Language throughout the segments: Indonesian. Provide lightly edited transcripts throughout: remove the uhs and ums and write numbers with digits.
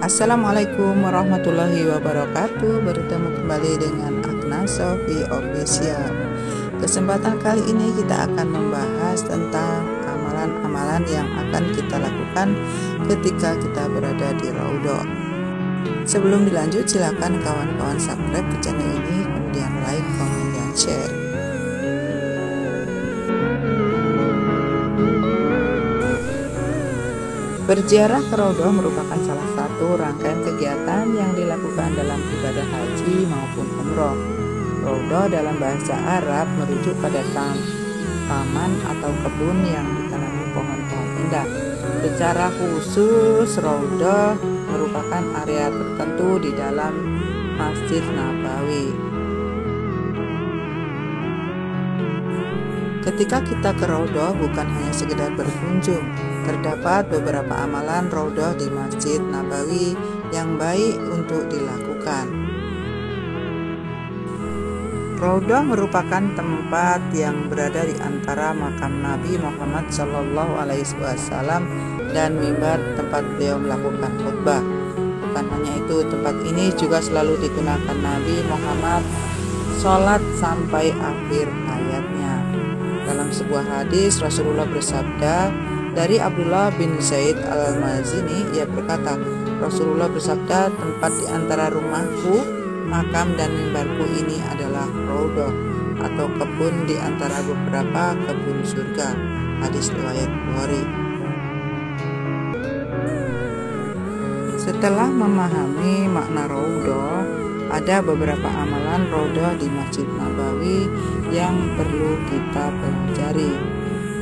Assalamualaikum warahmatullahi wabarakatuh. Bertemu kembali dengan Akna Sofi Official. Kesempatan kali ini kita akan membahas tentang amalan-amalan yang akan kita lakukan ketika kita berada di Raudhah. Sebelum dilanjut, silakan kawan-kawan subscribe ke channel ini, kemudian like, komen, dan share. Berziarah ke Raudhah merupakan salah satu rangkaian kegiatan yang dilakukan dalam ibadah haji maupun umroh. Raudhah dalam bahasa Arab merujuk pada taman atau kebun yang ditanami pohon-pohon indah. Secara khusus, Raudhah merupakan area tertentu di dalam Masjid Nabawi. Ketika kita ke Raudhah bukan hanya sekedar berkunjung, terdapat beberapa amalan Raudhah di Masjid Nabawi yang baik untuk dilakukan. Raudhah merupakan tempat yang berada di antara makam Nabi Muhammad SAW dan mimbar tempat beliau melakukan khutbah. Bukan hanya itu, tempat ini juga selalu digunakan Nabi Muhammad sholat sampai akhir hayatnya. Dalam sebuah hadis, Rasulullah bersabda, dari Abdullah bin Zaid al-Mazini, ia berkata, Rasulullah bersabda, tempat di antara rumahku, makam dan mimbarku ini adalah Raudhah atau kebun di antara beberapa kebun surga. Hadis riwayat Bukhari. Setelah memahami makna Raudhah, ada beberapa amalan Raudhah di Masjid Nabawi yang perlu kita pelajari.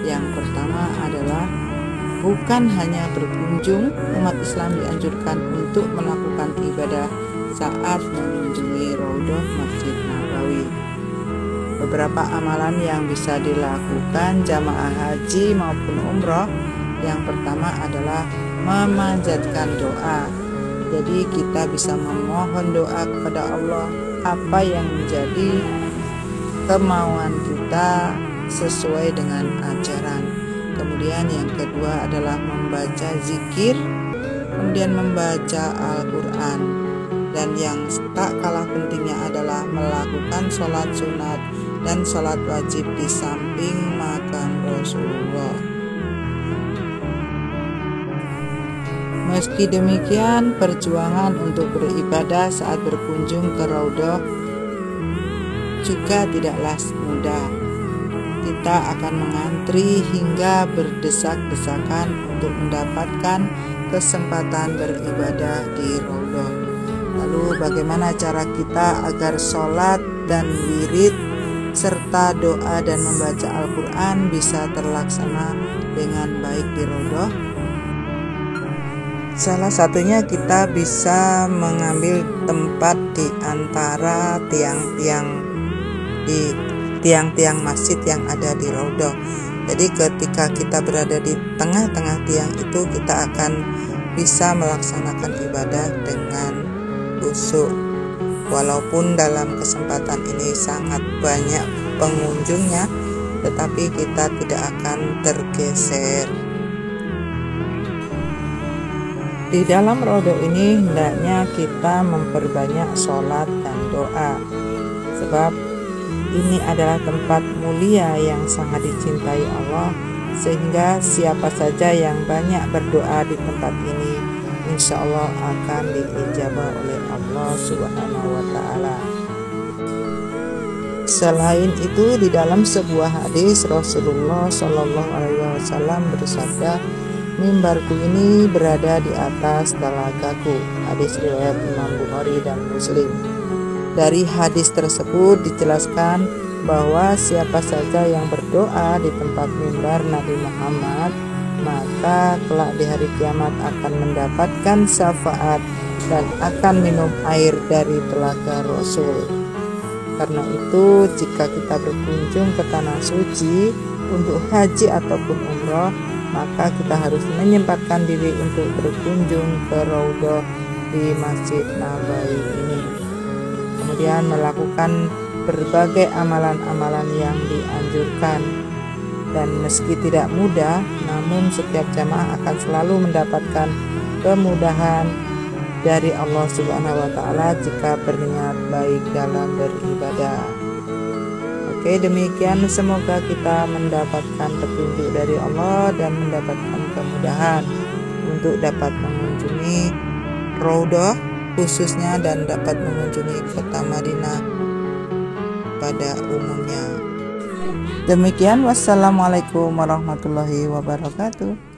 Yang pertama adalah bukan hanya berkunjung, umat Islam dianjurkan untuk melakukan ibadah saat mengunjungi Raudhah Masjid Nabawi. Beberapa amalan yang bisa dilakukan jamaah haji maupun umroh. Yang pertama adalah memanjatkan doa. Jadi kita bisa memohon doa kepada Allah apa yang menjadi kemauan kita sesuai dengan ajaran. Kemudian yang kedua adalah membaca zikir, kemudian membaca Al-Quran. Dan yang tak kalah pentingnya adalah melakukan sholat sunat dan sholat wajib di samping makam Rasulullah. Meski demikian, perjuangan untuk beribadah saat berkunjung ke Raudhah juga tidaklah mudah. Kita akan mengantri hingga berdesak-desakan untuk mendapatkan kesempatan beribadah di Raudhah. Lalu bagaimana cara kita agar sholat dan wirid serta doa dan membaca Al-Quran bisa terlaksana dengan baik di Raudhah? Salah satunya kita bisa mengambil tempat di antara tiang-tiang masjid yang ada di Raudhah. Jadi ketika kita berada di tengah-tengah tiang itu, kita akan bisa melaksanakan ibadah dengan khusyuk. Walaupun dalam kesempatan ini sangat banyak pengunjungnya, tetapi kita tidak akan tergeser. Di dalam Raudhah ini hendaknya kita memperbanyak sholat dan doa, sebab ini adalah tempat mulia yang sangat dicintai Allah, sehingga siapa saja yang banyak berdoa di tempat ini, insya Allah akan diijabah oleh Allah Subhanahu wa Ta'ala. Selain itu, di dalam sebuah hadis Rasulullah SAW bersabda, mimbarku ini berada di atas talagaku. Hadis riwayat Imam Bukhari dan Muslim. Dari hadis tersebut dijelaskan bahwa siapa saja yang berdoa di tempat mimbar Nabi Muhammad, maka kelak di hari kiamat akan mendapatkan syafaat dan akan minum air dari telaga Rasul. Karena itu, jika kita berkunjung ke tanah suci untuk haji ataupun umroh, maka kita harus menyempatkan diri untuk berkunjung ke Raudhah di Masjid Nabawi ini. Kemudian melakukan berbagai amalan-amalan yang dianjurkan. Dan meski tidak mudah, namun setiap jamaah akan selalu mendapatkan kemudahan dari Allah Subhanahu wa taala jika berniat baik dalam beribadah. Oke, demikian, semoga kita mendapatkan petunjuk dari Allah dan mendapatkan kemudahan untuk dapat mengunjungi Raudhah khususnya dan dapat mengunjungi kota Madinah pada umumnya. Demikian, wassalamualaikum warahmatullahi wabarakatuh.